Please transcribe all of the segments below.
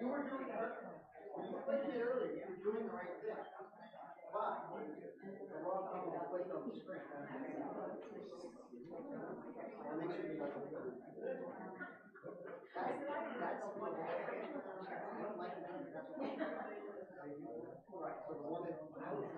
You were doing it. You explained it earlier. You were doing the right thing. But the wrong thing is placed on the screen. I'll make sure you know. That's I don't like it. Right. So the one that I was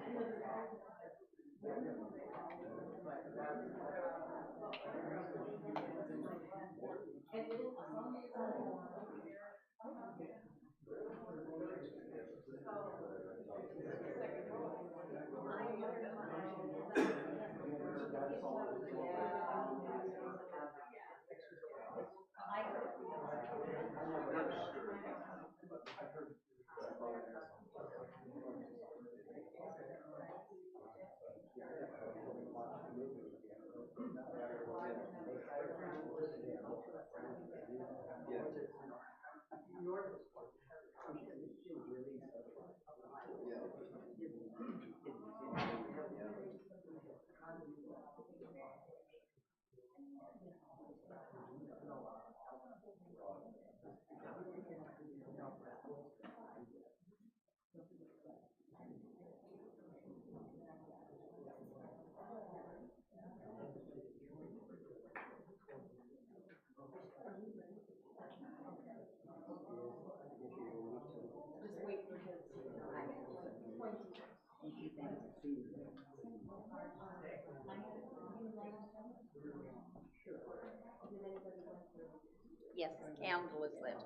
Yes, candle is lit.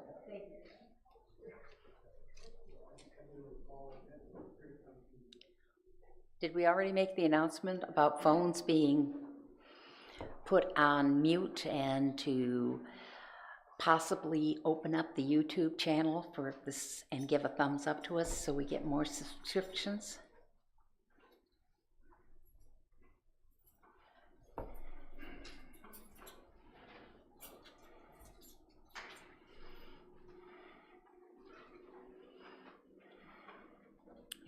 Did we already make the announcement about phones being put on mute and to possibly open up the YouTube channel for this and give a thumbs up to us so we get more subscriptions?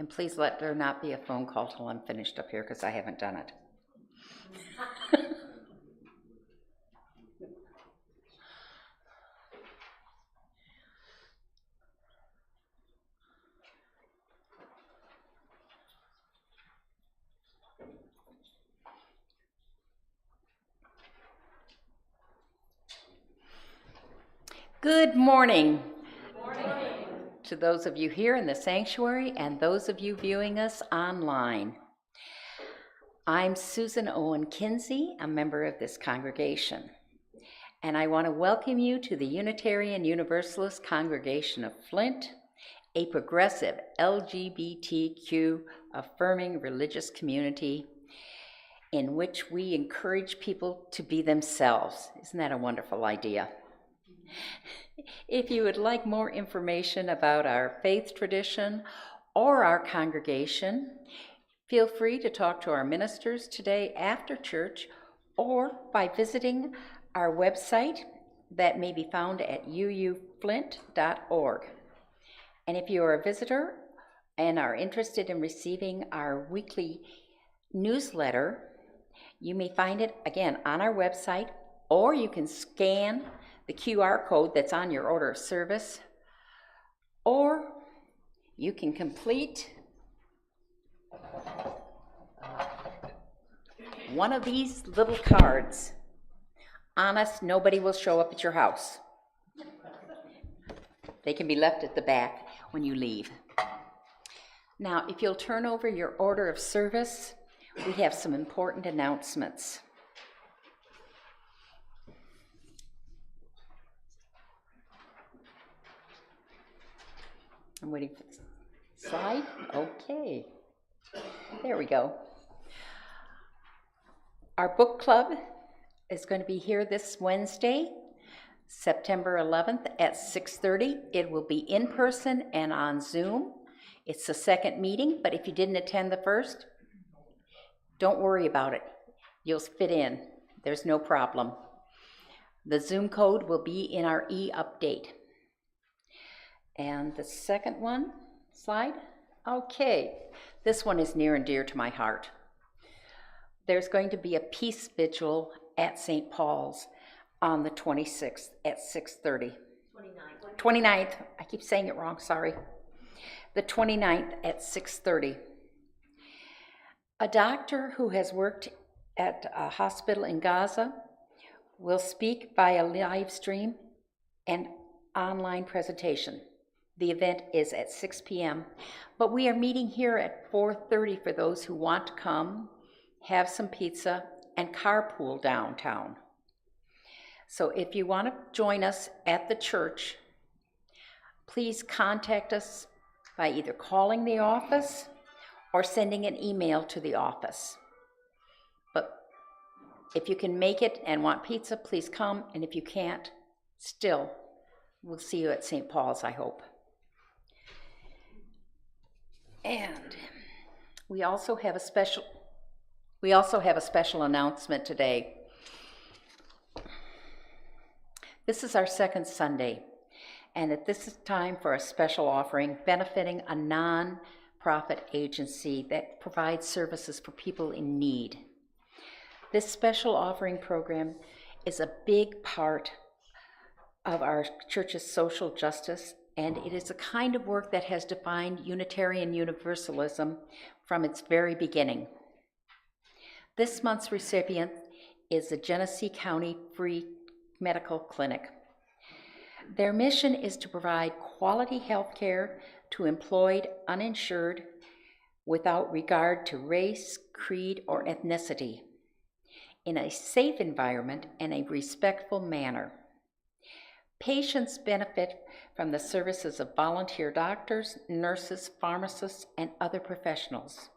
And please let there not be a phone call till I'm finished up here, because I haven't done it. Good morning. To those of you here in the sanctuary and those of you viewing us online. I'm Susan Owen Kinsey, a member of this congregation, and I want to welcome you to the Unitarian Universalist congregation of Flint, a progressive LGBTQ affirming religious community in which we encourage people to be themselves. Isn't that a wonderful idea? If you would like more information about our faith tradition or our congregation, feel free to talk to our ministers today after church or by visiting our website that may be found at uuflint.org. And if you are a visitor and are interested in receiving our weekly newsletter, you may find it again on our website, or you can scan the QR code that's on your order of service, or you can complete one of these little cards. Honest, nobody will show up at your house. They can be left at the back when you leave. Now, if you'll turn over your order of service, we have some important announcements. I'm waiting for the slide. Okay. There we go. Our book club is going to be here this Wednesday, September 11th at 6:30. It will be in person and on Zoom. It's the second meeting, but if you didn't attend the first, don't worry about it. You'll fit in. There's no problem. The Zoom code will be in our e-update. And the second one, slide. Okay, this one is near and dear to my heart. There's going to be a peace vigil at St. Paul's on the 26th at 6:30. 29th. I keep saying it wrong, sorry. The 29th at 6:30. A doctor who has worked at a hospital in Gaza will speak via live stream and online presentation. The event is at 6 p.m., but we are meeting here at 4:30 for those who want to come, have some pizza, and carpool downtown. So if you want to join us at the church, please contact us by either calling the office or sending an email to the office. But if you can make it and want pizza, please come, and if you can't, still, we'll see you at St. Paul's, I hope. And we also have a special announcement today. This is our second Sunday, and this is time for a special offering benefiting a non-profit agency that provides services for people in need. This special offering program is a big part of our church's social justice, and it is a kind of work that has defined Unitarian Universalism from its very beginning. This month's recipient is the Genesee County Free Medical Clinic. Their mission is to provide quality health care to employed uninsured without regard to race, creed, or ethnicity in a safe environment and a respectful manner. Patients benefit from the services of volunteer doctors, nurses, pharmacists, and other professionals.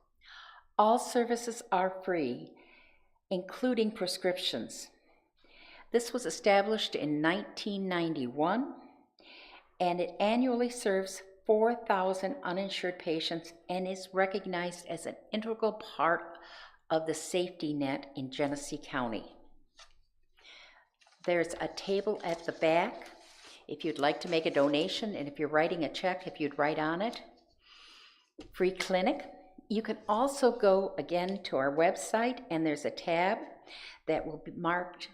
All services are free, including prescriptions. This was established in 1991, and it annually serves 4,000 uninsured patients and is recognized as an integral part of the safety net in Genesee County. There's a table at the back if you'd like to make a donation, and if you're writing a check, if you'd write on it. Free clinic. You can also go again to our website, and there's a tab that will be marked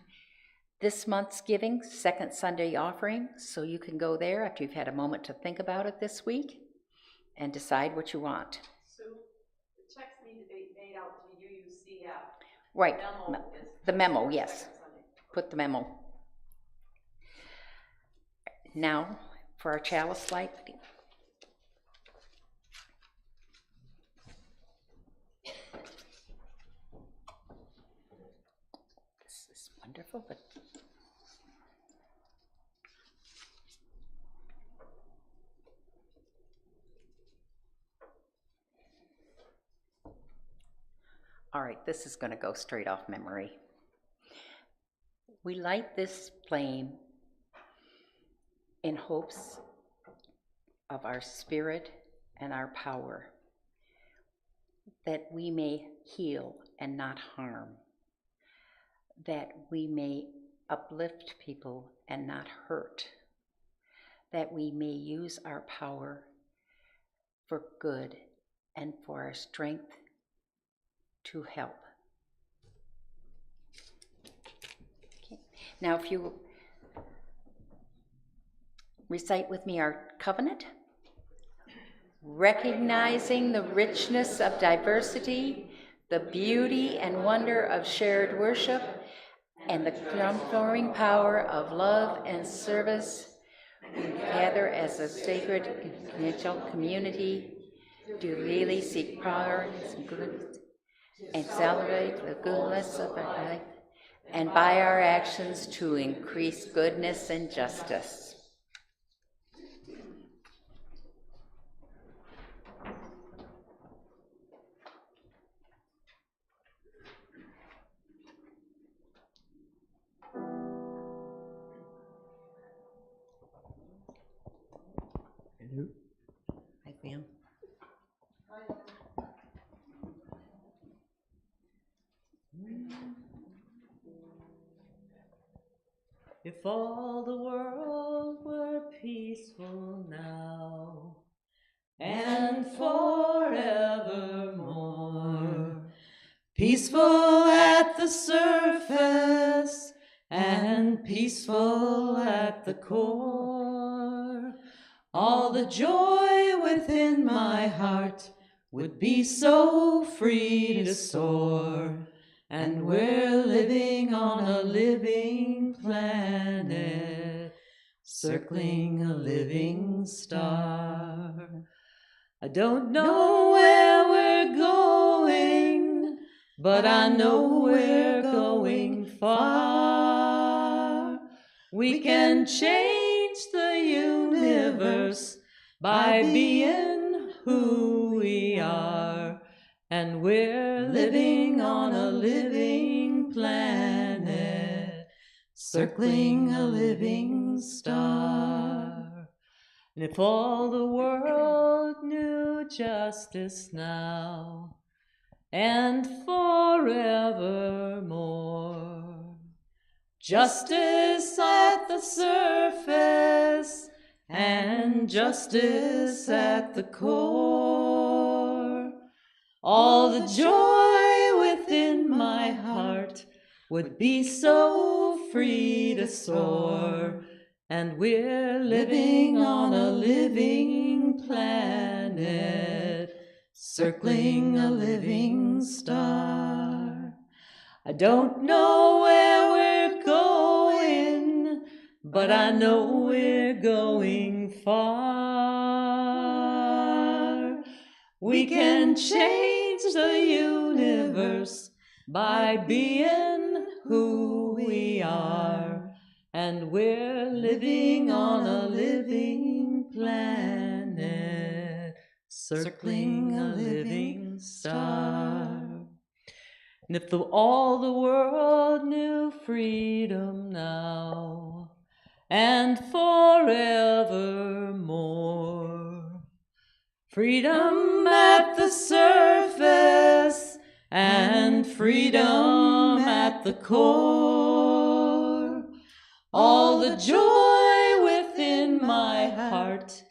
this month's giving, second Sunday offering, so you can go there after you've had a moment to think about it this week and decide what you want. So the checks need to be made out to UUCF. Right, The memo the memo, yes. Put the memo. Now, for our chalice light. This is wonderful, but all right, this is going to go straight off memory. We light this flame in hopes of our spirit and our power, that we may heal and not harm, that we may uplift people and not hurt, that we may use our power for good and for our strength to help. Okay. Now, if you recite with me our covenant. Recognizing the richness of diversity, the beauty and wonder of shared worship, and the transforming power of love and service, we gather as a sacred confidential community to really seek progress and good and celebrate the goodness of our life, and by our actions to increase goodness and justice. Hello. Hi, Sam. If all the world were peaceful now and forevermore, peaceful at the surface and peaceful at the core, all the joy within my heart would be so free to soar. And we're living on a living planet, circling a living star. I don't know where we're going, but I know we're going far. We can change the universe by being who we are. And we're living on a living planet, circling a living star. And if all the world knew justice now and forevermore, justice at the surface and justice at the core, all the joy within my heart would be so free to soar. And we're living on a living planet, circling a living star. I don't know where we're going, but I know we're going far. We can change the universe by being who we are. And we're living on a living planet, circling a living star. And if all the world knew freedom now and forevermore, freedom at the surface and freedom at the core, all the joy within my heart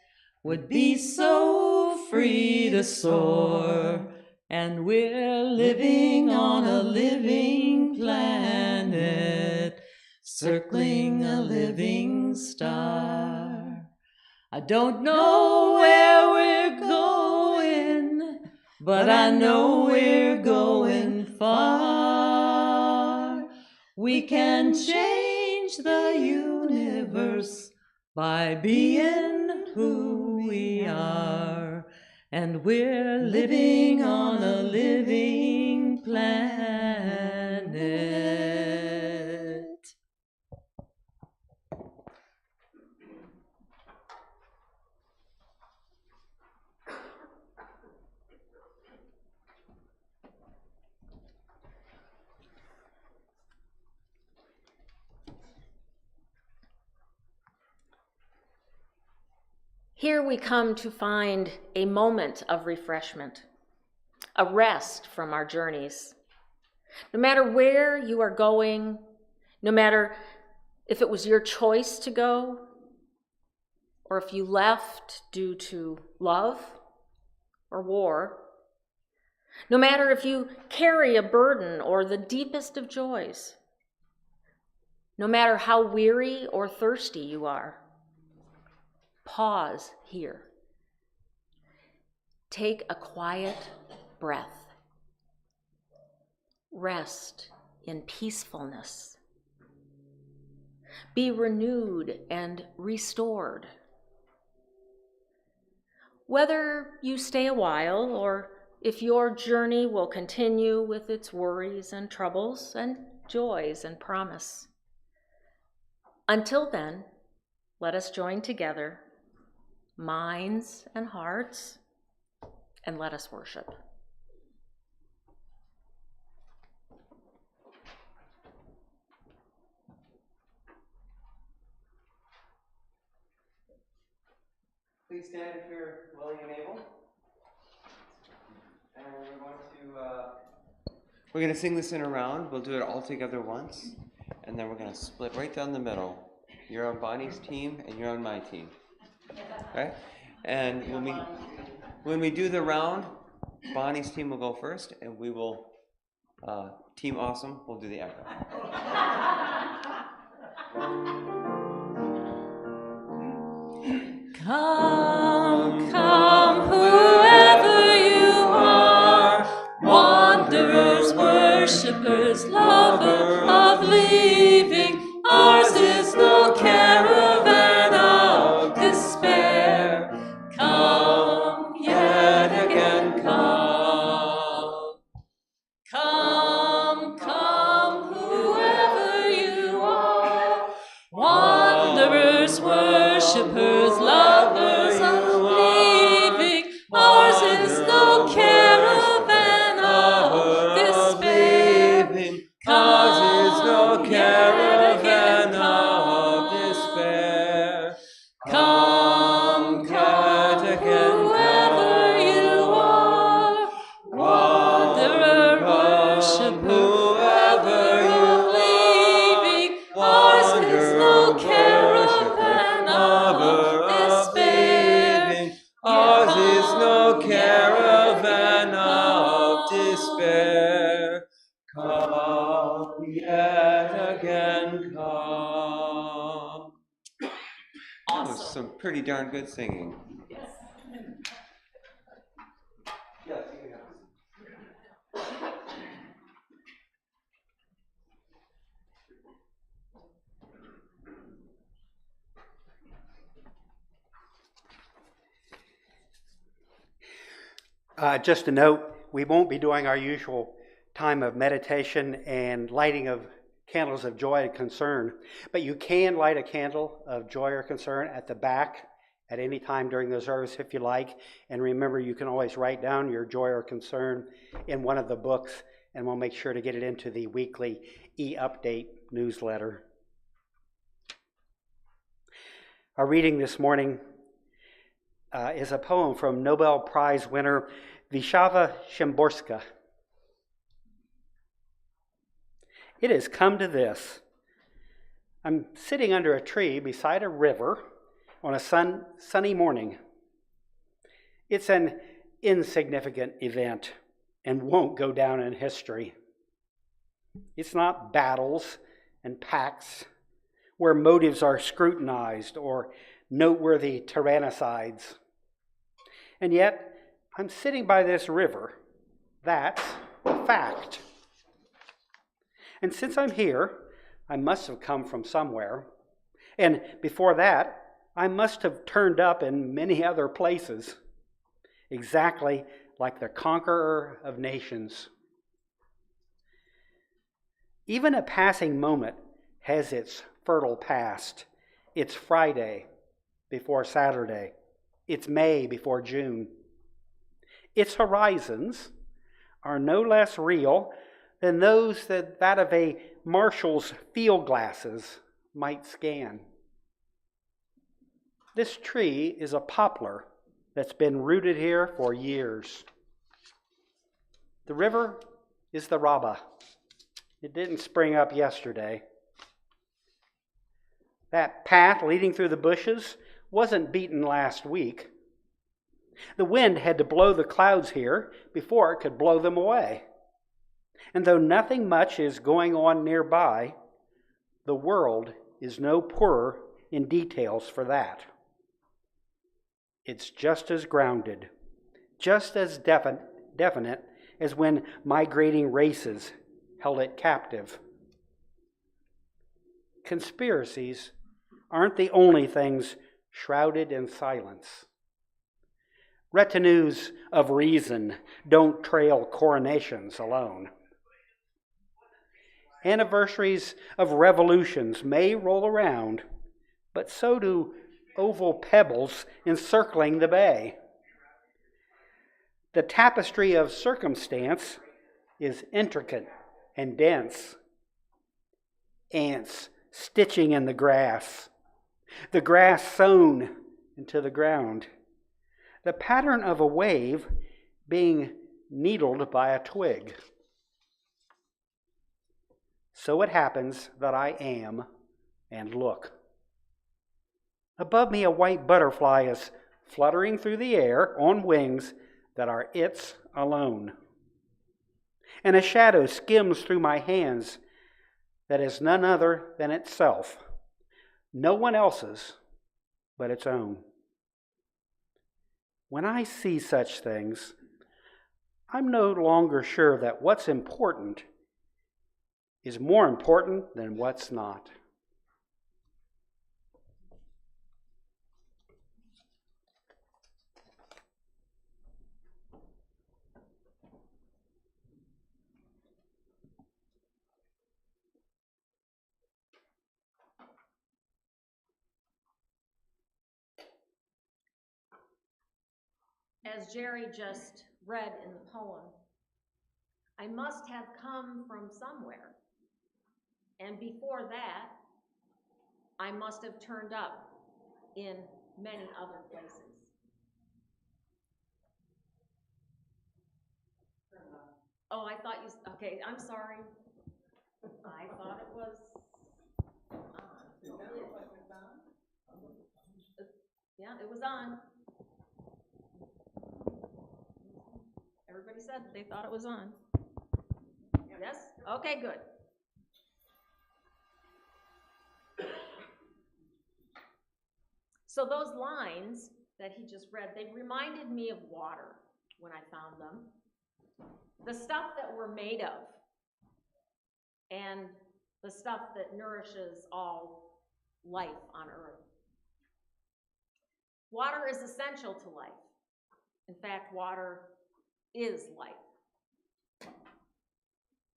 would be so free to soar. And we're living on a living planet, circling a living star. I don't know where we're going, but I know we're going far. We can change the universe by being who we are. And we're living on a living planet. Here we come to find a moment of refreshment, a rest from our journeys. No matter where you are going, no matter if it was your choice to go, or if you left due to love or war, no matter if you carry a burden or the deepest of joys, no matter how weary or thirsty you are, pause here. Take a quiet breath. Rest in peacefulness. Be renewed and restored. Whether you stay a while or if your journey will continue with its worries and troubles and joys and promise. Until then, let us join together, minds and hearts, and let us worship. Please stand if you're willing and able. And we're going to sing this in a round. We'll do it all together once. and then we're going to split right down the middle. You're on Bonnie's team, and you're on my team. Right? And when we do the round, Bonnie's team will go first, and we will, Team Awesome will do the echo. Come, come, whoever you are, wanderers, worshippers, lover of leaving. Ours is no caravan of despair. Come, yet again come. Come, come, whoever you are, wanderers, worshippers, lovers of leaving. Ours is no caravan of despair. Ours is no caravan of despair. Come, come, whoever you are, wanderer, worshiper, lover of leaving. Ours is no caravan of despair. Ours is no caravan of despair. Come, yet again come. That was some pretty darn good singing. Yes. Yes, you can have Just a note, we won't be doing our usual time of meditation and lighting of candles of joy and concern, but you can light a candle of joy or concern at the back at any time during the service if you like. And remember, you can always write down your joy or concern in one of the books, and we'll make sure to get it into the weekly e-update newsletter. Our reading this morning is a poem from Nobel Prize winner Wisława Szymborska. It has come to this. I'm sitting under a tree beside a river on a sunny morning. It's an insignificant event and won't go down in history. It's not battles and pacts where motives are scrutinized or noteworthy tyrannicides. And yet, I'm sitting by this river. That's a fact. And since I'm here, I must have come from somewhere. And before that, I must have turned up in many other places, exactly like the conqueror of nations. Even a passing moment has its fertile past. It's Friday before Saturday. It's May before June. Its horizons are no less real than those that of a marshal's field glasses might scan. This tree is a poplar that's been rooted here for years. The river is the Rabba. It didn't spring up yesterday. That path leading through the bushes wasn't beaten last week. The wind had to blow the clouds here before it could blow them away. And though nothing much is going on nearby, the world is no poorer in details for that. It's just as grounded, just as definite as when migrating races held it captive. Conspiracies aren't the only things shrouded in silence. Retinues of reason don't trail coronations alone. Anniversaries of revolutions may roll around, but so do oval pebbles encircling the bay. The tapestry of circumstance is intricate and dense. Ants stitching in the grass sown into the ground. The pattern of a wave being needled by a twig. so it happens that I am, and look. Above me a white butterfly is fluttering through the air on wings that are its alone. And a shadow skims through my hands that is none other than itself, no one else's but its own. When I see such things, I'm no longer sure that what's important is more important than what's not. As Jerry just read in the poem, I must have come from somewhere. And before that, I must have turned up in many other places. Oh, I thought you, okay, I'm sorry. I thought it was on. Yeah, it was on. Everybody said they thought it was on. Yes? Okay, good. So those lines that he just read, they reminded me of water when I found them. The stuff that we're made of and the stuff that nourishes all life on earth. Water is essential to life. In fact, water is life.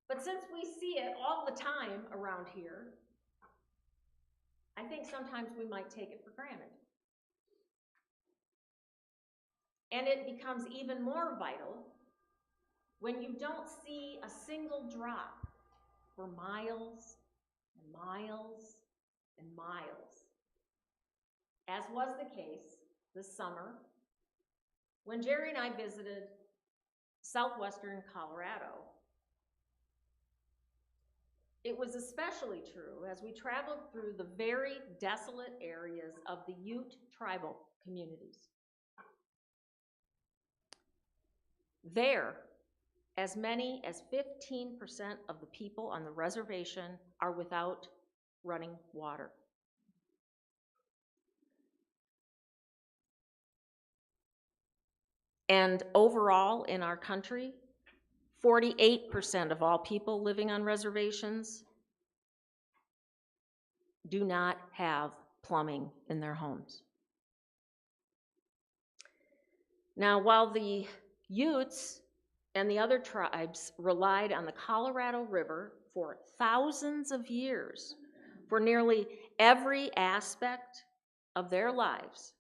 But since we see it all the time around here, I think sometimes we might take it for granted. And it becomes even more vital when you don't see a single drop for miles and miles and miles, as was the case this summer when Jerry and I visited southwestern Colorado. It was especially true as we traveled through the very desolate areas of the Ute tribal communities. There, as many as 15% of the people on the reservation are without running water. And overall in our country, 48% of all people living on reservations do not have plumbing in their homes. Now, while the Utes and the other tribes relied on the Colorado River for thousands of years for nearly every aspect of their lives,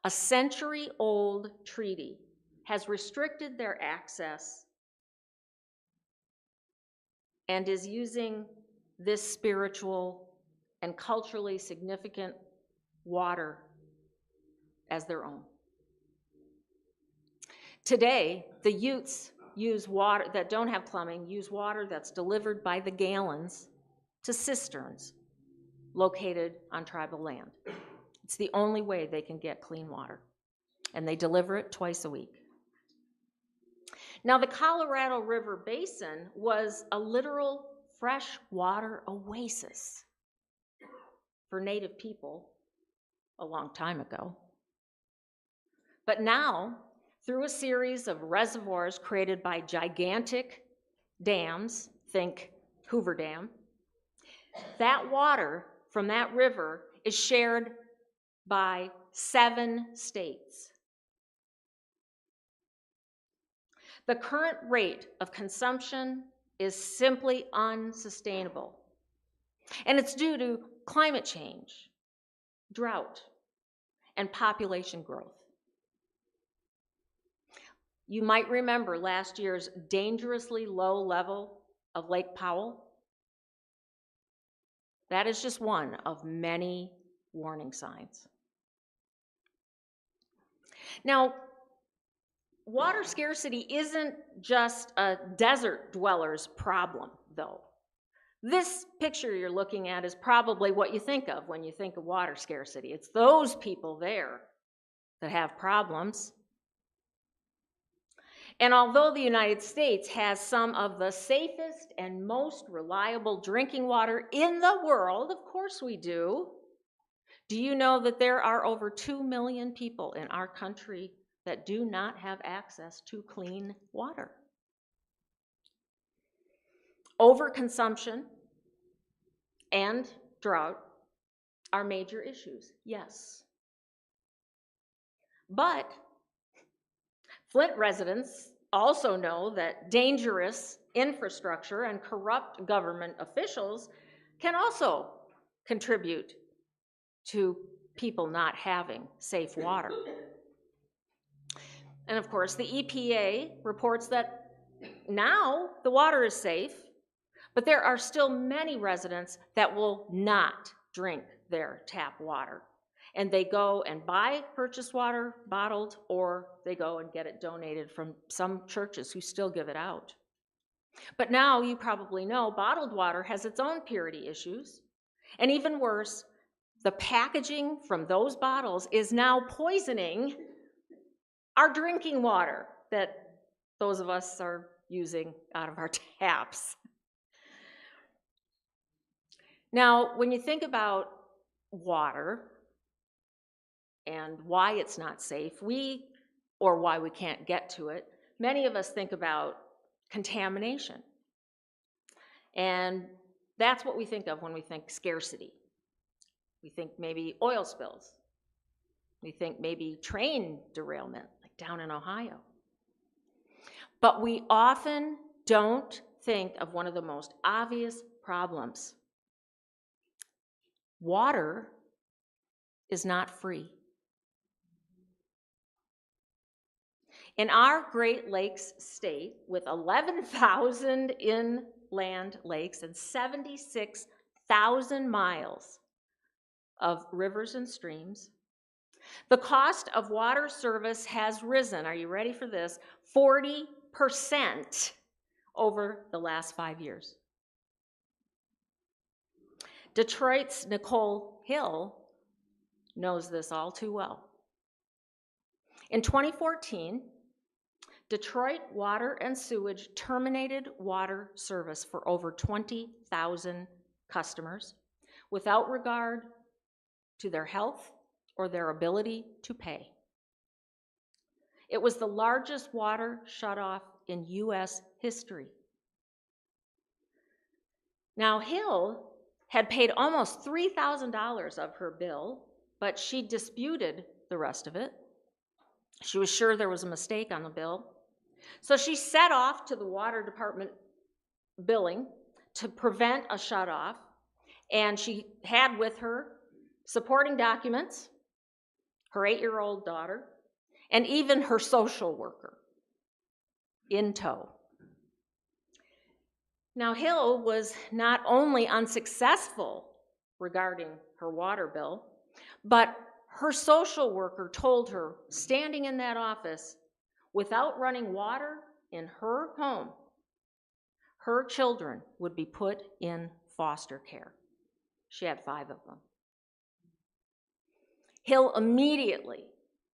a century-old treaty has restricted their access and is using this spiritual and culturally significant water as their own. Today, the Utes use water that don't have plumbing, use water that's delivered by the gallons to cisterns located on tribal land. It's the only way they can get clean water, and they deliver it twice a week. Now, the Colorado River Basin was a literal freshwater oasis for Native people a long time ago. But now, through a series of reservoirs created by gigantic dams, think Hoover Dam, that water from that river is shared by 7 states. The current rate of consumption is simply unsustainable, and it's due to climate change, drought, and population growth. You might remember last year's dangerously low level of Lake Powell. That is just one of many warning signs. Now, water scarcity isn't just a desert dweller's problem, though. This picture you're looking at is probably what you think of when you think of water scarcity. It's those people there that have problems. And although the United States has some of the safest and most reliable drinking water in the world, of course we do, do you know that there are over 2 million people in our country that do not have access to clean water? Overconsumption and drought are major issues, yes. But Flint residents also know that dangerous infrastructure and corrupt government officials can also contribute to people not having safe water. And of course, the EPA reports that now the water is safe, but there are still many residents that will not drink their tap water. And they go and buy purchased water, bottled, or they go and get it donated from some churches who still give it out. But now you probably know bottled water has its own purity issues. And even worse, the packaging from those bottles is now poisoning our drinking water that those of us are using out of our taps. Now, when you think about water and why it's not safe, or why we can't get to it, many of us think about contamination. And that's what we think of when we think scarcity. We think maybe oil spills. We think maybe train derailment, like down in Ohio. But we often don't think of one of the most obvious problems. Water is not free. In our Great Lakes state, with 11,000 inland lakes and 76,000 miles of rivers and streams, the cost of water service has risen, are you ready for this, 40% over the last 5 years. Detroit's Nicole Hill knows this all too well. In 2014, Detroit Water and Sewage terminated water service for over 20,000 customers without regard to their health or their ability to pay. It was the largest water shutoff in U.S. history. Now, Hill had paid almost $3,000 of her bill, but she disputed the rest of it. She was sure there was a mistake on the bill. So she set off to the water department billing to prevent a shutoff, and she had with her supporting documents, her 8-year-old daughter, and even her social worker in tow. Now, Hill was not only unsuccessful regarding her water bill, but her social worker told her, standing in that office, without running water in her home, her children would be put in foster care. She had 5 of them. Hill immediately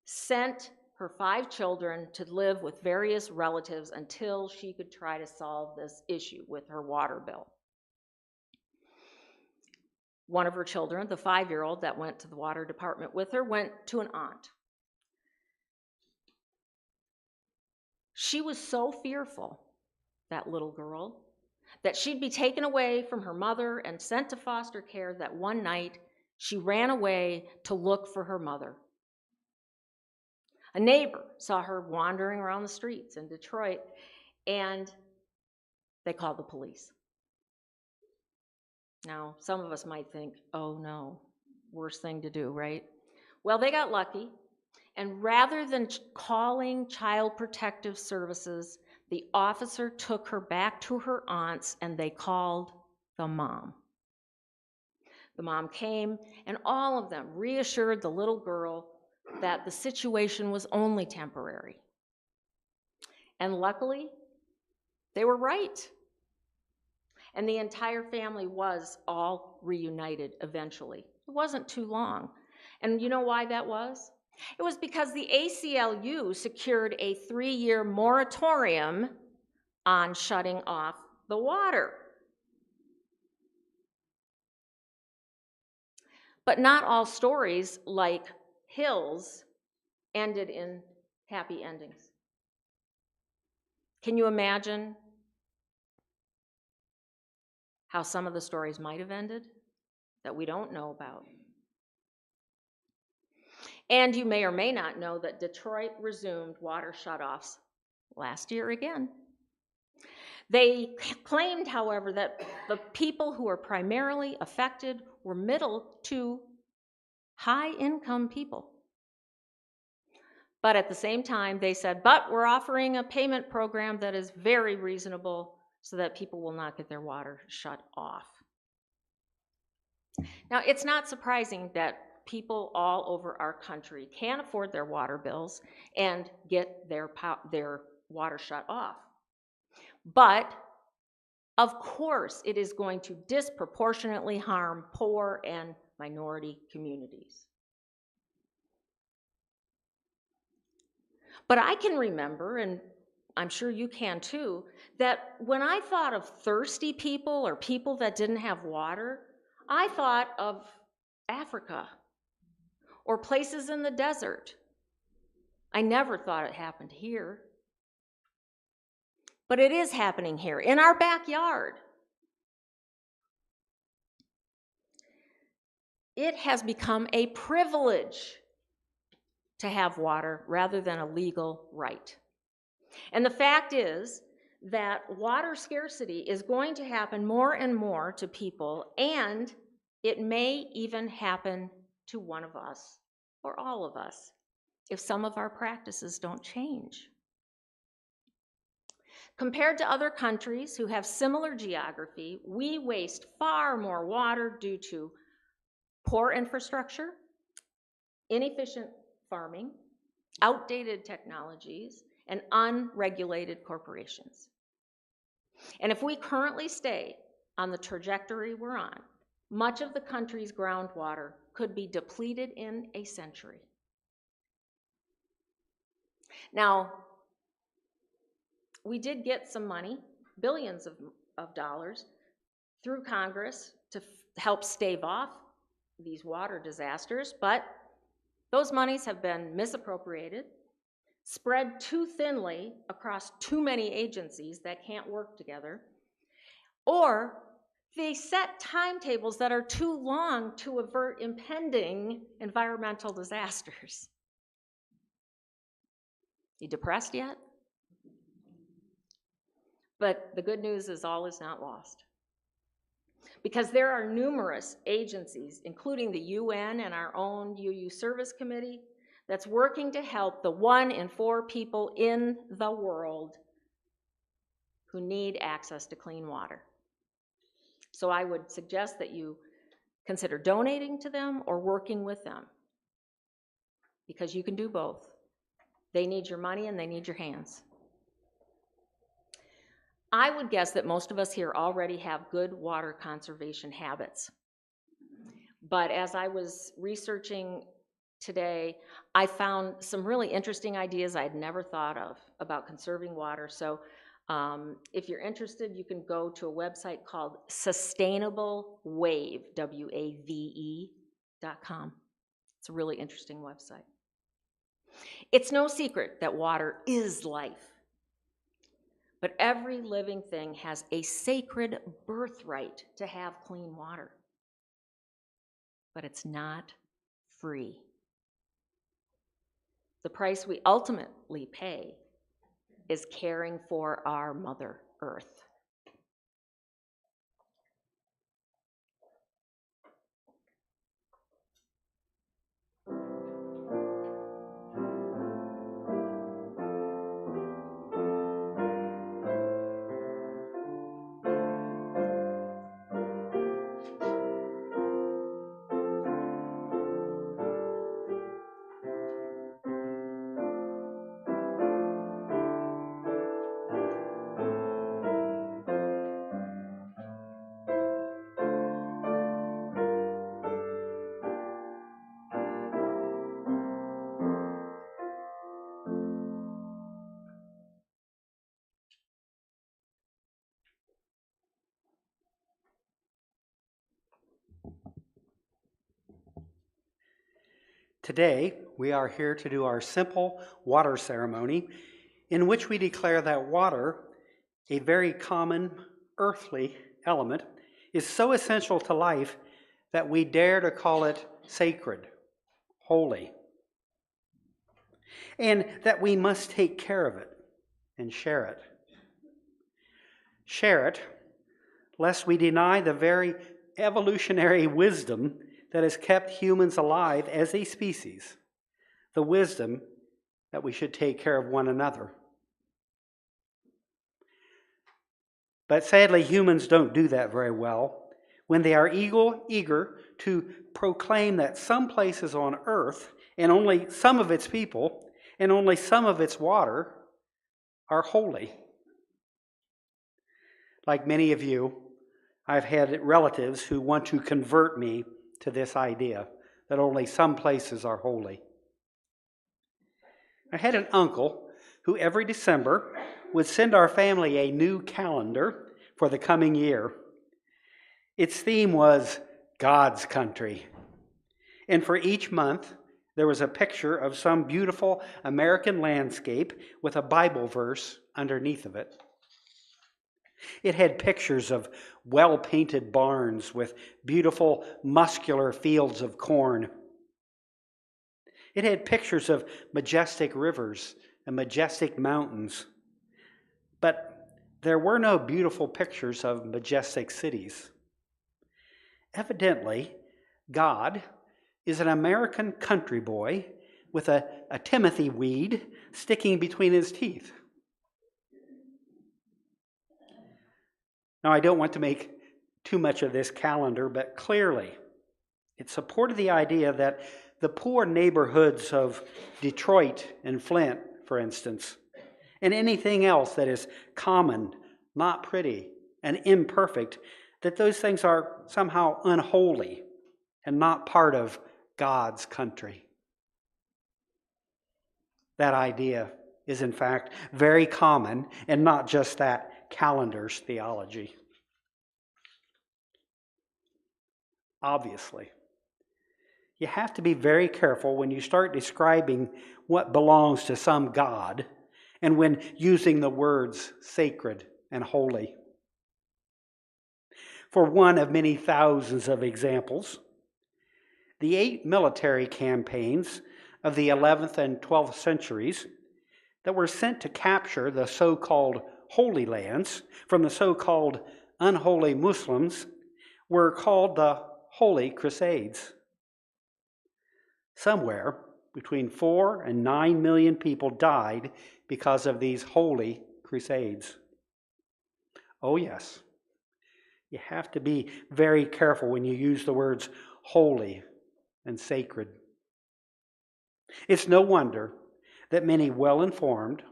sent her 5 children to live with various relatives until she could try to solve this issue with her water bill. One of her children, the 5-year-old that went to the water department with her, went to an aunt. She was so fearful, that little girl, that she'd be taken away from her mother and sent to foster care that one night she ran away to look for her mother. A neighbor saw her wandering around the streets in Detroit, and they called the police. Now, some of us might think, oh no, worst thing to do, right? Well, they got lucky, and rather than calling Child Protective Services, the officer took her back to her aunt's, and they called the mom. The mom came, and all of them reassured the little girl that the situation was only temporary. And luckily, they were right. and the entire family was all reunited eventually. It wasn't too long. And you know why that was? It was because the ACLU secured a 3-year moratorium on shutting off the water. But not all stories, like Hill's, ended in happy endings. Can you imagine how some of the stories might have ended that we don't know about? And you may or may not know that Detroit resumed water shutoffs last year again. They claimed, however, that the people who were primarily affected were middle to high-income people. But at the same time, they said, but we're offering a payment program that is very reasonable so that people will not get their water shut off. Now, it's not surprising that people all over our country can't afford their water bills and get their water shut off. But, of course, it is going to disproportionately harm poor and minority communities. But I can remember, and I'm sure you can too, that when I thought of thirsty people or people that didn't have water, I thought of Africa or places in the desert. I never thought it happened here. But it is happening here, in our backyard. It has become a privilege to have water rather than a legal right. And the fact is that water scarcity is going to happen more and more to people, and it may even happen to one of us or all of us if some of our practices don't change. Compared to other countries who have similar geography, we waste far more water due to poor infrastructure, inefficient farming, outdated technologies, and unregulated corporations. And if we currently stay on the trajectory we're on, much of the country's groundwater could be depleted in a century. Now, we did get some money, billions of dollars, through Congress to help stave off these water disasters, but those monies have been misappropriated, spread too thinly across too many agencies that can't work together, or they set timetables that are too long to avert impending environmental disasters. You depressed yet? But the good news is all is not lost. Because there are numerous agencies, including the UN and our own UU Service Committee, that's working to help the 1 in 4 people in the world who need access to clean water. So I would suggest that you consider donating to them or working with them, because you can do both. They need your money and they need your hands. I would guess that most of us here already have good water conservation habits. But as I was researching today, I found some really interesting ideas I'd never thought of about conserving water. So if you're interested, you can go to a website called sustainablewave, WAVE.com. It's a really interesting website. It's no secret that water is life. But every living thing has a sacred birthright to have clean water. But it's not free. The price we ultimately pay is caring for our Mother Earth. Today, we are here to do our simple water ceremony in which we declare that water, a very common earthly element, is so essential to life that we dare to call it sacred, holy, and that we must take care of it and share it. Share it, lest we deny the very evolutionary wisdom that has kept humans alive as a species, the wisdom that we should take care of one another. But sadly, humans don't do that very well when they are eager to proclaim that some places on earth, and only some of its people, and only some of its water, are holy. Like many of you, I've had relatives who want to convert me to this idea that only some places are holy. I had an uncle who every December would send our family a new calendar for the coming year. Its theme was God's country. And for each month, there was a picture of some beautiful American landscape with a Bible verse underneath of it. It had pictures of well-painted barns with beautiful, muscular fields of corn. It had pictures of majestic rivers and majestic mountains. But there were no beautiful pictures of majestic cities. Evidently, God is an American country boy with a Timothy weed sticking between his teeth. Now, I don't want to make too much of this calendar, but clearly it supported the idea that the poor neighborhoods of Detroit and Flint, for instance, and anything else that is common, not pretty, and imperfect, that those things are somehow unholy and not part of God's country. That idea is, in fact, very common and not just that calendar's theology. Obviously, you have to be very careful when you start describing what belongs to some God and when using the words sacred and holy. For one of many thousands of examples, the 8 military campaigns of the 11th and 12th centuries that were sent to capture the so-called Holy Lands from the so-called unholy Muslims were called the Holy Crusades. Somewhere between 4 and 9 million people died because of these holy crusades. Oh yes, you have to be very careful when you use the words holy and sacred. It's no wonder that many well-informed,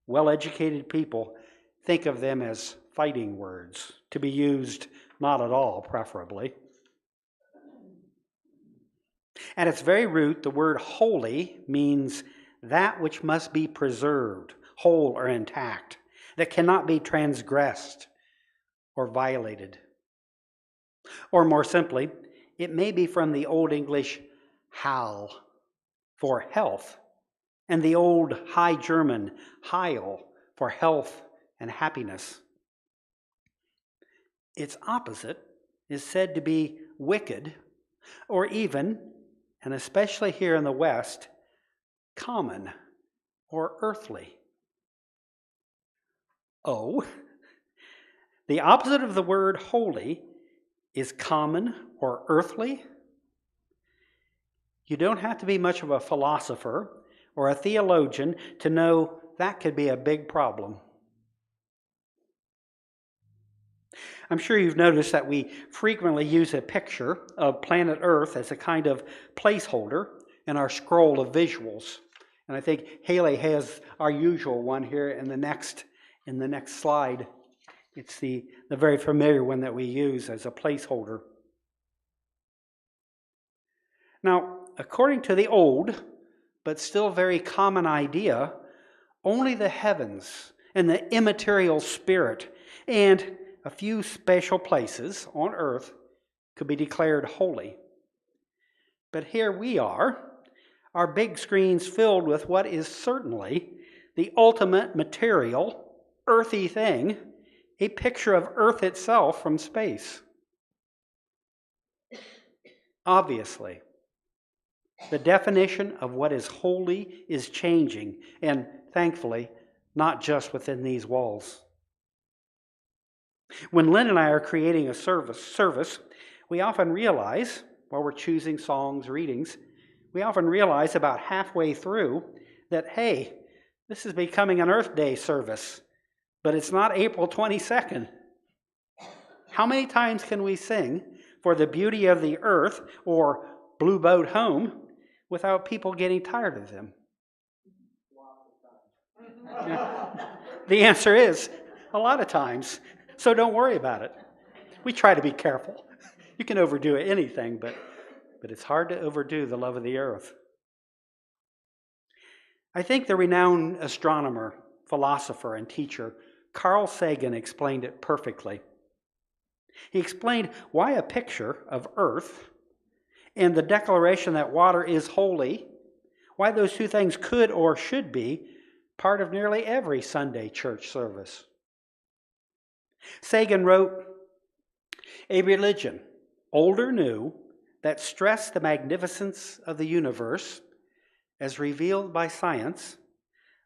well-educated people think of them as fighting words, to be used not at all, preferably. At its very root, the word holy means that which must be preserved, whole or intact, that cannot be transgressed or violated. Or more simply, it may be from the Old English Hal, for health, and the Old High German Heil, for health and happiness. Its opposite is said to be wicked, or even, and especially here in the West, common or earthly. Oh, the opposite of the word holy is common or earthly? You don't have to be much of a philosopher or a theologian to know that could be a big problem. I'm sure you've noticed that we frequently use a picture of planet Earth as a kind of placeholder in our scroll of visuals. And I think Haley has our usual one here in the next slide. It's the very familiar one that we use as a placeholder. Now, according to the old, but still very common idea, only the heavens and the immaterial spirit and a few special places on earth could be declared holy. But here we are, Our big screens filled with what is certainly the ultimate material, earthy thing, a picture of Earth itself from space. Obviously, the definition of what is holy is changing, and thankfully, not just within these walls. When Lynn and I are creating a service, we often realize, while we're choosing songs, readings, we often realize about halfway through that, hey, this is becoming an Earth Day service, but it's not April 22nd. How many times can we sing for the beauty of the earth or Blue Boat Home without people getting tired of them? The answer is a lot of times. So don't worry about it. We try to be careful. You can overdo anything, but it's hard to overdo the love of the earth. I think the renowned astronomer, philosopher, and teacher Carl Sagan explained it perfectly. He explained why a picture of earth and the declaration that water is holy, why those two things could or should be part of nearly every Sunday church service. Sagan wrote, "A religion, old or new, that stressed the magnificence of the universe as revealed by science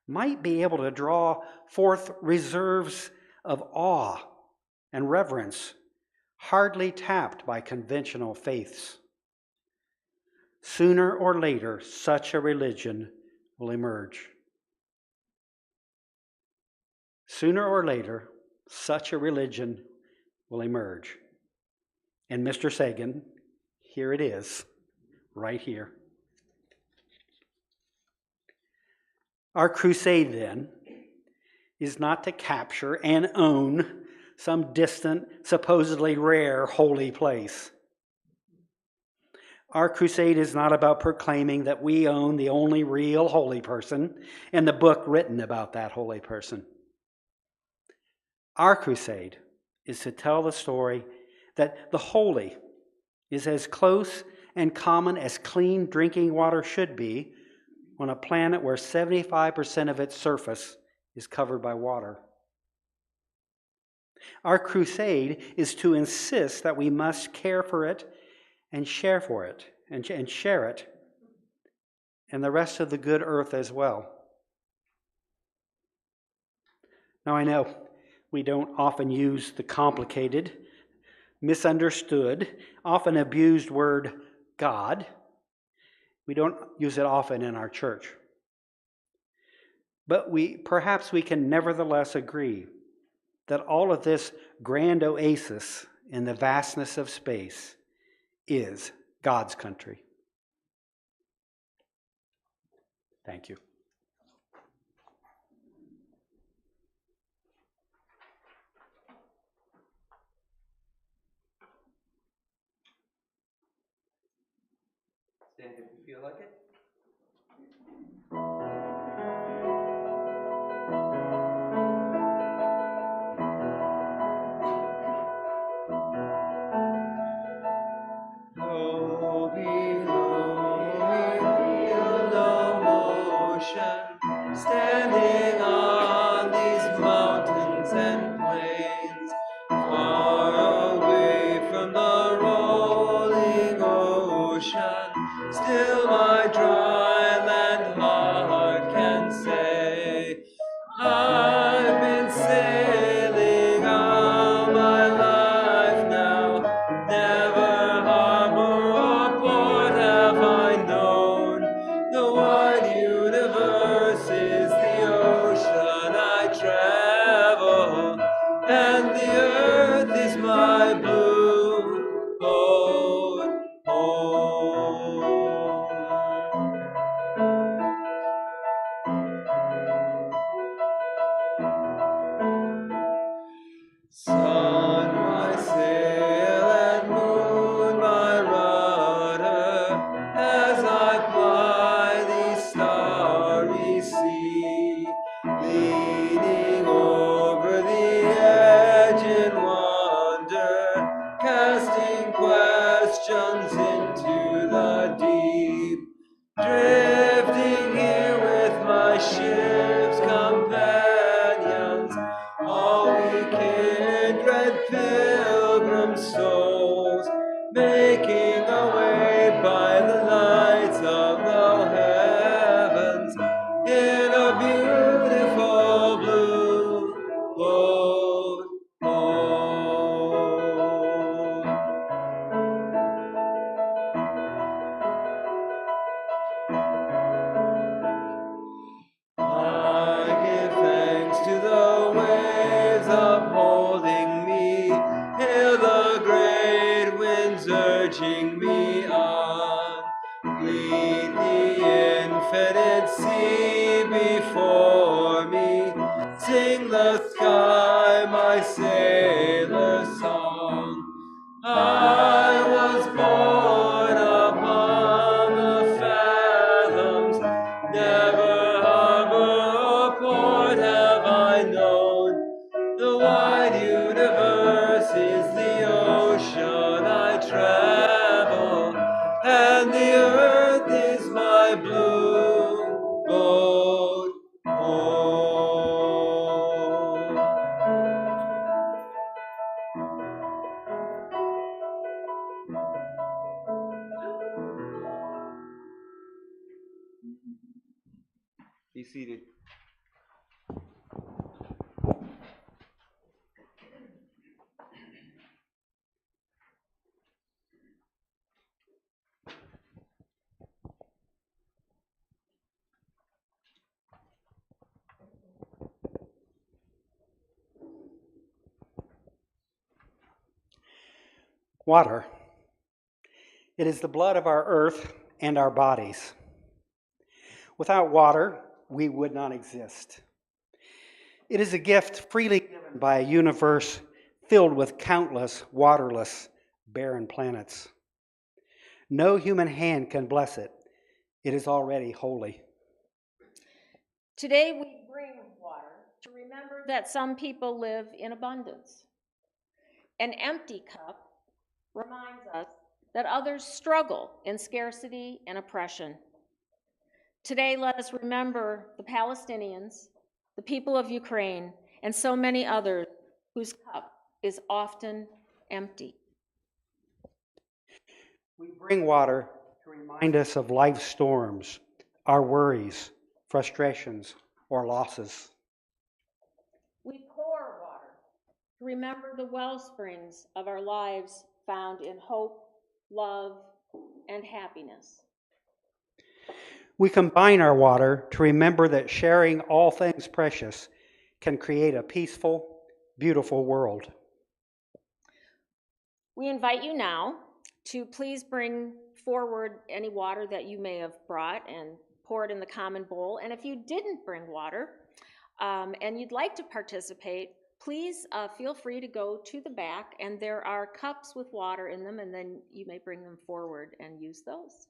might be able to draw forth reserves of awe and reverence hardly tapped by conventional faiths. Sooner or later, such a religion will emerge." Sooner or later, such a religion will emerge. And Mr. Sagan, here it is, right here. Our crusade, then, is not to capture and own some distant, supposedly rare, holy place. Our crusade is not about proclaiming that we own the only real holy person and the book written about that holy person. Our crusade is to tell the story that the holy is as close and common as clean drinking water should be on a planet where 75% of its surface is covered by water. Our crusade is to insist that we must care for it and share for it and share it and the rest of the good earth as well. Now I know we don't often use the complicated, misunderstood, often abused word God. We don't use it often in our church. But perhaps we can nevertheless agree that all of this grand oasis in the vastness of space is God's country. Thank you. Stand if you feel like it. Low below me, feel no motion, standing on these mountains and plains, far away from the rolling ocean. Still my dry land heart can say, I've been sailing all my life now. Never harbor or port have I known. The wide universe is the ocean I travel, and the earth is my blue boat home. Sun, my sail, and moon, my rudder, as I ply the starry sea, leaning over the edge in wonder, casting questions into the deep, read the infinite sea before me, sing the sky my sailor song. I was born upon the fathoms, never harbor or port have I known. The wide universe is the ocean I travel, and the earth is my blue boat home. Be seated. Water. It is the blood of our earth and our bodies. Without water, we would not exist. It is a gift freely given by a universe filled with countless waterless, barren planets. No human hand can bless it. It is already holy. Today we bring water to remember that some people live in abundance. An empty cup reminds us that others struggle in scarcity and oppression. Today, let us remember the Palestinians, the people of Ukraine, and so many others whose cup is often empty. We bring water to remind us of life's storms, our worries, frustrations, or losses. We pour water to remember the well springs of our lives found in hope, love, and happiness. We combine our water to remember that sharing all things precious can create a peaceful, beautiful world. We invite you now to please bring forward any water that you may have brought and pour it in the common bowl. And if you didn't bring water and you'd like to participate, please feel free to go to the back, and there are cups with water in them, and then you may bring them forward and use those.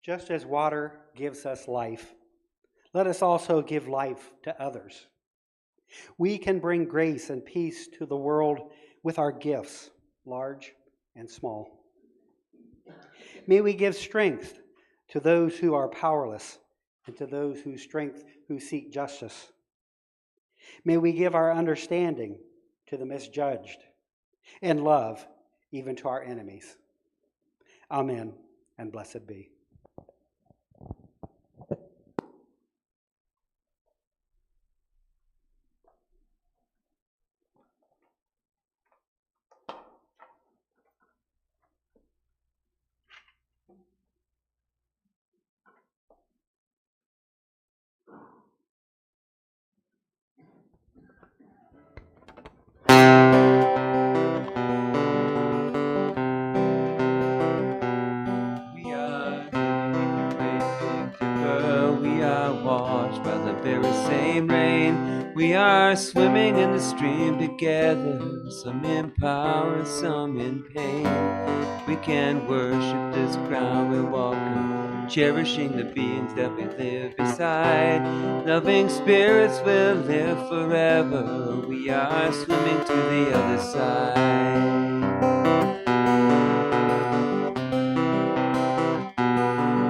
Just as water gives us life, let us also give life to others. We can bring grace and peace to the world with our gifts, large and small. May we give strength to those who are powerless and to those who seek justice. May we give our understanding to the misjudged and love even to our enemies. Amen, and blessed be. We are swimming in the stream together, some in power, some in pain. We can worship this ground we walk on, cherishing the beings that we live beside. Loving spirits will live forever. We are swimming to the other side.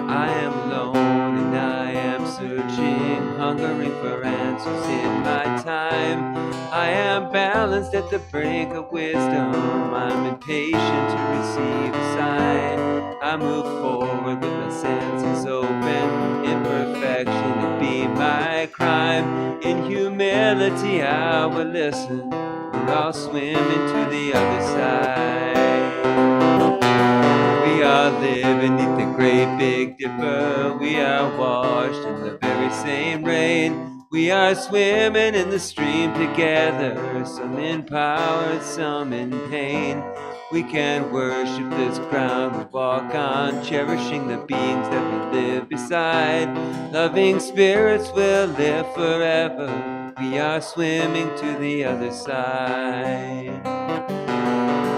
I am alone and I am searching, hungering for answers in my time. I am balanced at the brink of wisdom. I'm impatient to receive a sign. I move forward with my senses open. Imperfection would be my crime. In humility I will listen. We're all swimming to the other side. We are living beneath the great big dipper. We are washed in the very same rain. We are swimming in the stream together, some in power, some in pain. We can worship this ground we walk on, cherishing the beings that we live beside. Loving spirits will live forever. We are swimming to the other side.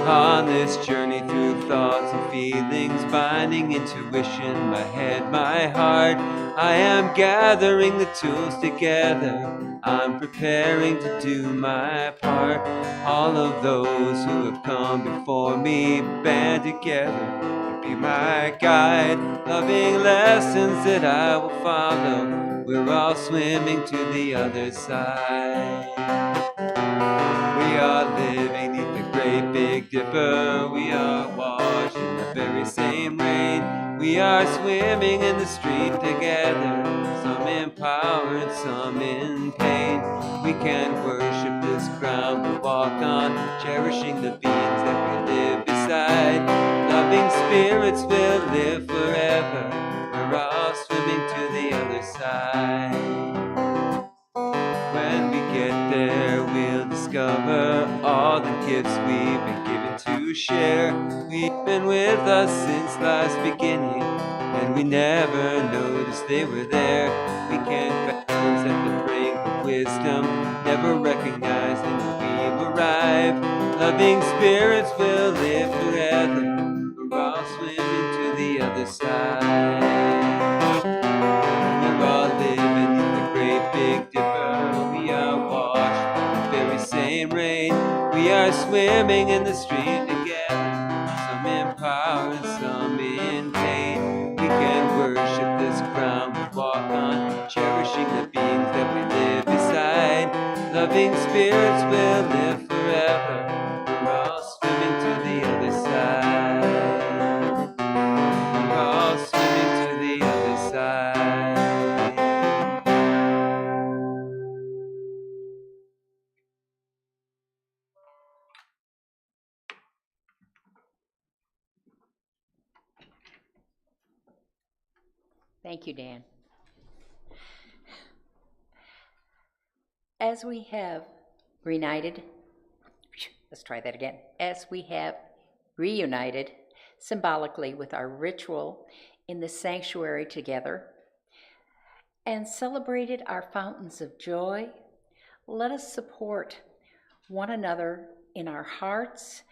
On this journey through thoughts and feelings, binding intuition, my head, my heart, I am gathering the tools together. I'm preparing to do my part. All of those who have come before me band together to be my guide. Loving lessons that I will follow. We're all swimming to the other side. We are living beneath the great big dipper. We are washed in the very same rain. We are swimming in the stream together, some in power and some in pain. We can worship this ground we walk on, cherishing the beings that we live beside. Loving spirits will live forever. We're all swimming to the other side. When we get there, we'll discover all the gifts we've been given to share. We've been with us since life's beginning, and we never noticed they were there. We can balance at the brink of wisdom, never recognizing that we've arrived. Loving spirits will live forever. We're all swimming to the other side. We're all living in the great big dipper. We are washed in the very same rain. We are swimming in the stream together, some in power and some in pain. We can worship this ground we walk on, cherishing the beings that we live beside. Loving spirits will live forever. We're all swimming to the other side. We're all swimming to the other side. Thank you, Dan. As we have reunited, As we have reunited symbolically with our ritual in the sanctuary together and celebrated our fountains of joy, let us support one another in our hearts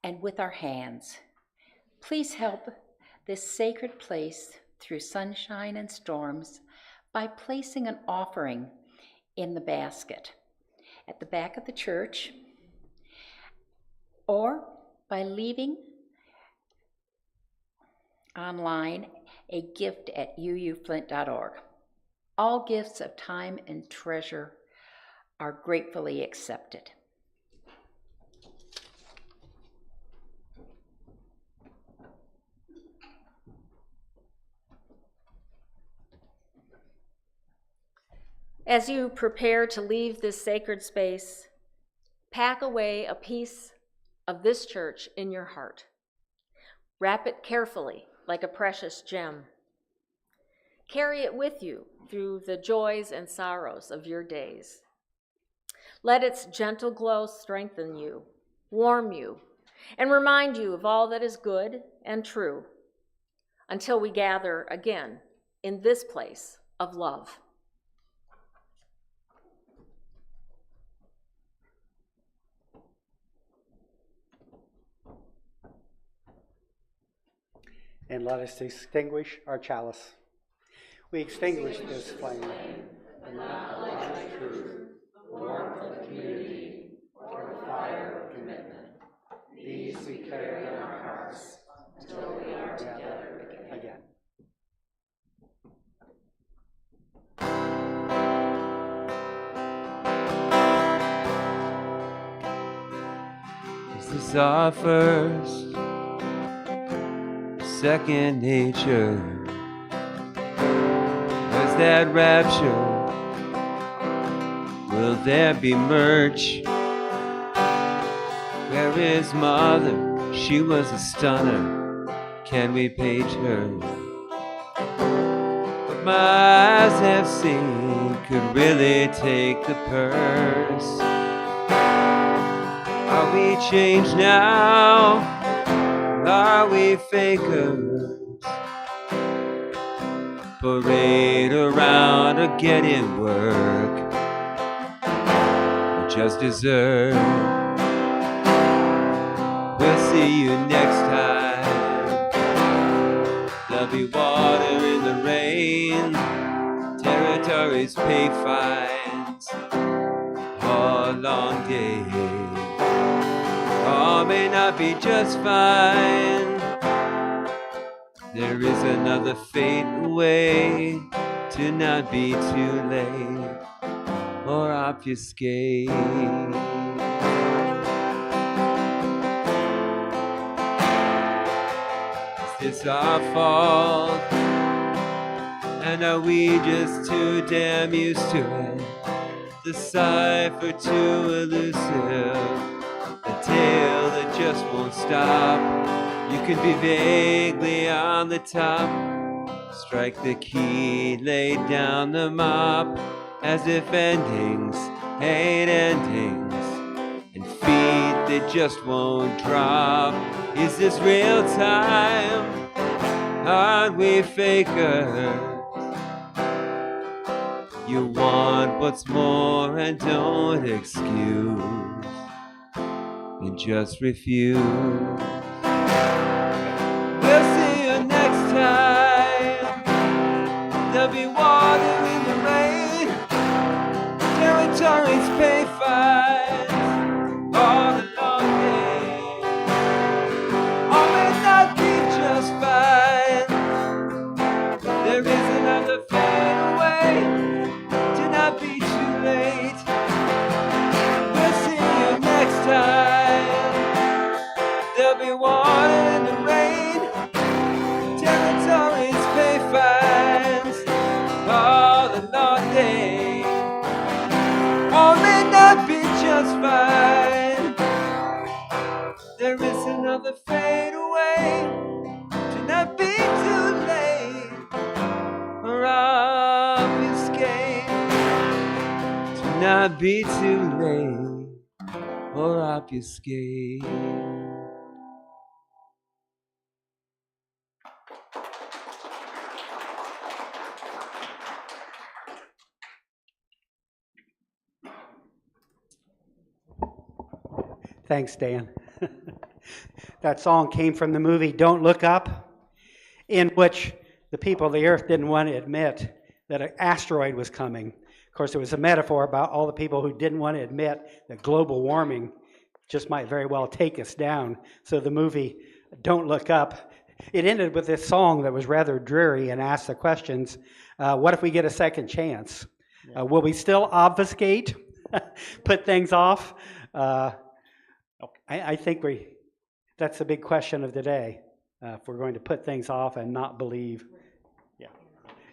and with our hands. Please help this sacred place through sunshine and storms by placing an offering in the basket at the back of the church, or by leaving online a gift at uuflint.org. All gifts of time and treasure are gratefully accepted. As you prepare to leave this sacred space, pack away a piece of this church in your heart. Wrap it carefully like a precious gem. Carry it with you through the joys and sorrows of your days. Let its gentle glow strengthen you, warm you, and remind you of all that is good and true until we gather again in this place of love. And let us extinguish our chalice. We extinguish this flame, the not the light of truth, the warmth of community, or the fire of commitment. These we carry in our hearts until we are together again. Is this our first, second nature? Where's that rapture? Will there be merch? Where is Mother? She was a stunner. Can we page her? What my eyes have seen could really take the purse. Are we changed now? Are we fakers? Parade around or get in work, or just deserve. We'll see you next time. There'll be water in the rain, territories pay fines, all long day. All may not be just fine. There is another fate away, to not be too late or obfuscate. Is this our fault? And are we just too damn used to it? The cipher too elusive, a tale that just won't stop. You can be vaguely on the top, strike the key, lay down the mop, as if endings ain't endings, and feet that just won't drop. Is this real time? Aren't we fakers? You want what's more and don't excuse, and just refuse. We'll see you next time. There'll be water in the rain, territories pay fines, all the long day. All may not be just fine. There is another fade away, to not be too late. We'll see you next time. There'll be water in the rain, territories pay fines, all the long day. All may not be just fine. There is another fade away, to not be too late or obfuscate. To not be too late or obfuscate. Thanks, Dan. That song came from the movie Don't Look Up, in which the people of the earth didn't want to admit that an asteroid was coming. Of course, it was a metaphor about all the people who didn't want to admit that global warming just might very well take us down. So the movie Don't Look Up, it ended with this song that was rather dreary and asked the questions, what if we get a second chance? Will we still obfuscate, put things off? I think that's the big question of the day. If we're going to put things off and not believe.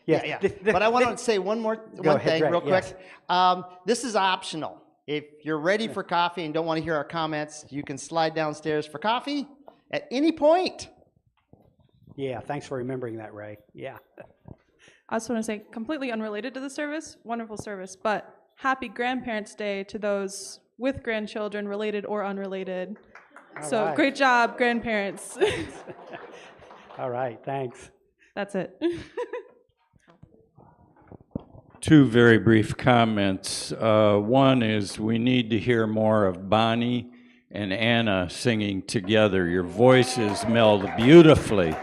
Yeah. But I want to say one thing real quick. Yes. This is optional. If you're ready for coffee and don't want to hear our comments, you can slide downstairs for coffee at any point. Yeah, thanks for remembering that, Ray. Yeah. I also want to say, completely unrelated to the service, wonderful service, but happy Grandparents' Day to those with grandchildren, related or unrelated. All right. Great job, grandparents. All right, thanks. That's it. Two very brief comments. One is we need to hear more of Bonnie and Anna singing together. Your voices meld beautifully.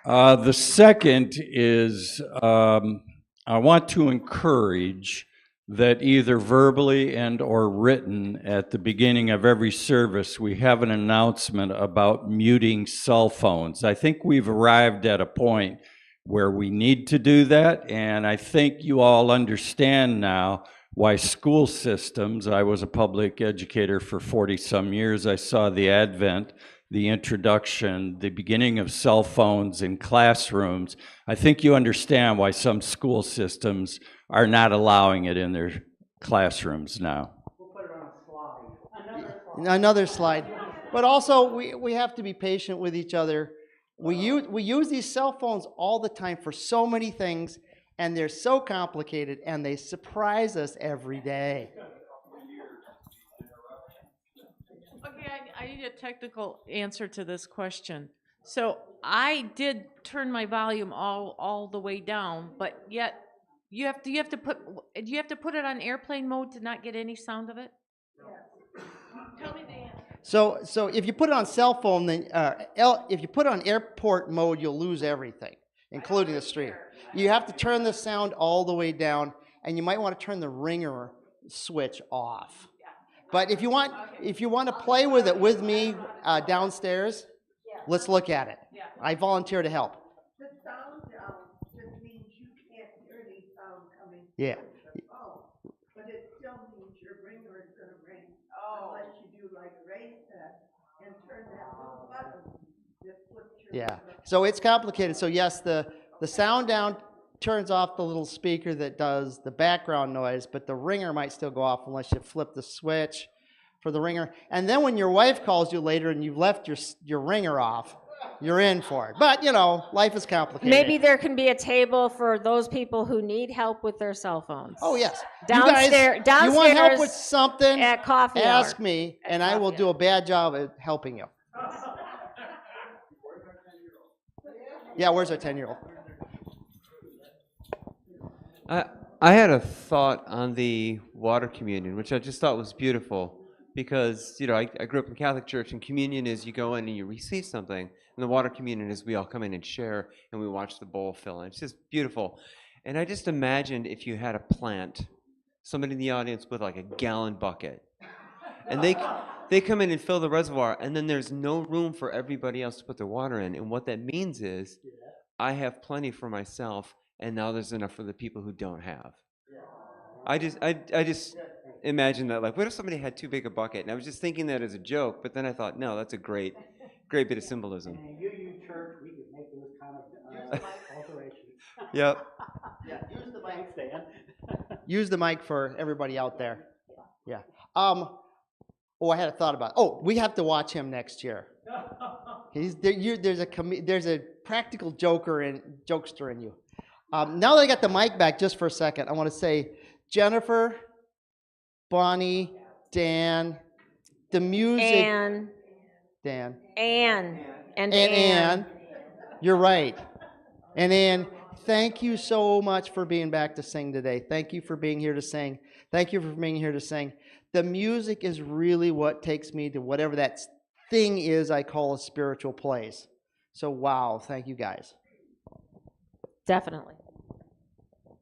The second is I want to encourage that either verbally and or written at the beginning of every service, we have an announcement about muting cell phones. I think we've arrived at a point where we need to do that, and I think you all understand now why school systems, I was a public educator for 40-some years, I saw the advent, the introduction, the beginning of cell phones in classrooms. I think you understand why some school systems are not allowing it in their classrooms now. We'll put it on a slide. Another slide. But also, we have to be patient with each other. We use these cell phones all the time for so many things, and they're so complicated, and they surprise us every day. Okay, I need a technical answer to this question. So I did turn my volume all the way down, but yet do you have to put it on airplane mode to not get any sound of it? Tell me the answer. So if you put it on cell phone, then if you put it on airport mode, you'll lose everything, including the stream. You have to turn the sound all the way down, and you might want to turn the ringer switch off. But if you want to play with it with me downstairs, let's look at it. I volunteer to help. The sound just means you can't hear any sound coming. Yeah. Oh, but it still means your ringer is going to ring unless you do like Ray said and turn that little button that flips your Yeah. So it's complicated. So yes, the sound down turns off the little speaker that does the background noise, but the ringer might still go off unless you flip the switch for the ringer. And then when your wife calls you later and you've left your ringer off, you're in for it. But, life is complicated. Maybe there can be a table for those people who need help with their cell phones. Oh, yes. Downstairs, you guys, you want help with something, at coffee ask hour. me, and I will do a bad job at helping you. Yeah, where's our 10-year-old? I had a thought on the water communion, which I just thought was beautiful because, I grew up in Catholic church, and communion is you go in and you receive something, and the water communion is we all come in and share, and we watch the bowl fill, and it's just beautiful. And I just imagined if you had a plant, somebody in the audience with like a gallon bucket, and they come in and fill the reservoir, and then there's no room for everybody else to put their water in, and what that means is I have plenty for myself, and now there's enough for the people who don't have. I just imagine that, like, what if somebody had too big a bucket? And I was just thinking that as a joke, but then I thought, no, that's a great bit of symbolism. In a UU church, we could make those kind of alterations. Yep. Yeah, use the mic. Thanks, Dan. Use the mic for everybody out there. Yeah. I had a thought about. We have to watch him next year. There's a practical jokester in you. Now that I got the mic back, just for a second, I want to say, Jennifer, Bonnie, Dan, the music. Anne. Dan. Anne. And Anne. You're right. And Anne, thank you so much for being back to sing today. Thank you for being here to sing. Thank you for being here to sing. The music is really what takes me to whatever that thing is I call a spiritual place. So, wow, thank you guys. Definitely.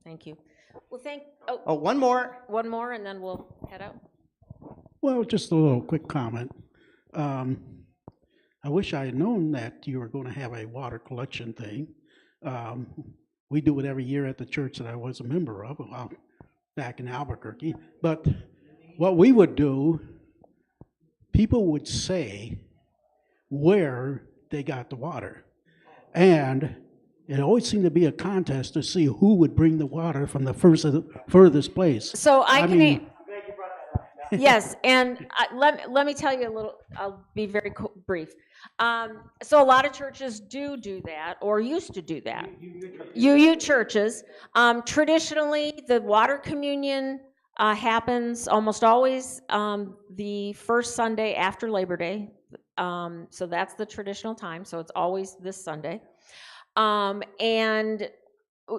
Thank you. Well, Oh, one more. one more and then we'll head out. Well, just a little quick comment. I wish I had known that you were going to have a water collection thing. We do it every year at the church that I was a member of, back in Albuquerque. But what we would do, people would say where they got the water. And it always seemed to be a contest to see who would bring the water from the furthest place. So I can. mean, Yes, and let me tell you a little. I'll be very brief. So a lot of churches do that, or used to do that. UU churches. Traditionally, the water communion happens almost always the first Sunday after Labor Day. So that's the traditional time. So it's always this Sunday, and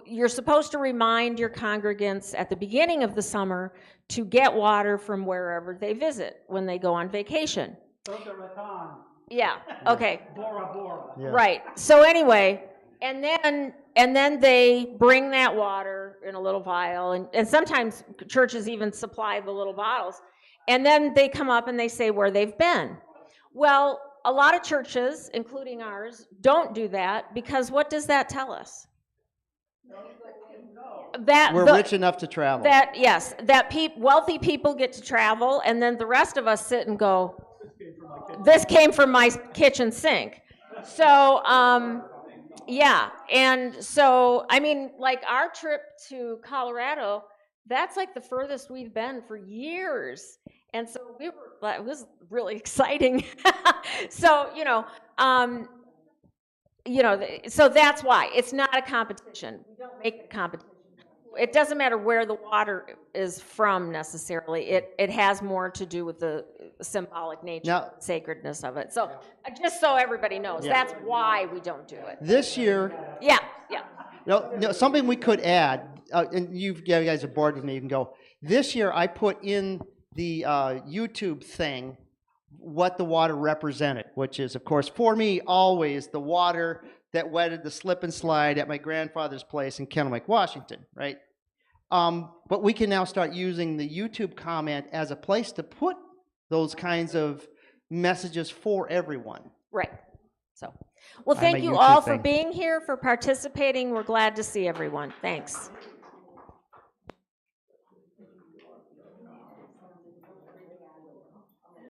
you're supposed to remind your congregants at the beginning of the summer to get water from wherever they visit when they go on vacation. Yeah, okay. Bora Bora. Yeah. Right. So anyway, and then they bring that water in a little vial, and sometimes churches even supply the little bottles, and then they come up and they say where they've been. Well, a lot of churches, including ours, don't do that, because what does that tell us? That We're rich enough to travel. That yes, that wealthy people get to travel, and then the rest of us sit and go, "This came from my kitchen sink." So, yeah, and so I mean, like our trip to Colorado, that's like the furthest we've been for years, and so it was really exciting. So so that's why it's not a competition. We don't make a competition. It doesn't matter where the water is from necessarily. It has more to do with the symbolic nature, sacredness of it. So just so everybody knows, that's why we don't do it. This year. Yeah. No, something we could add, and you guys are bored with me, you can go. This year I put in the YouTube thing what the water represented, which is, of course, for me, always the water that wetted the slip and slide at my grandfather's place in Kennewick, Washington, right? But we can now start using the YouTube comment as a place to put those kinds of messages for everyone. Right. So, well, thank you all for being here, for participating. We're glad to see everyone. Thanks.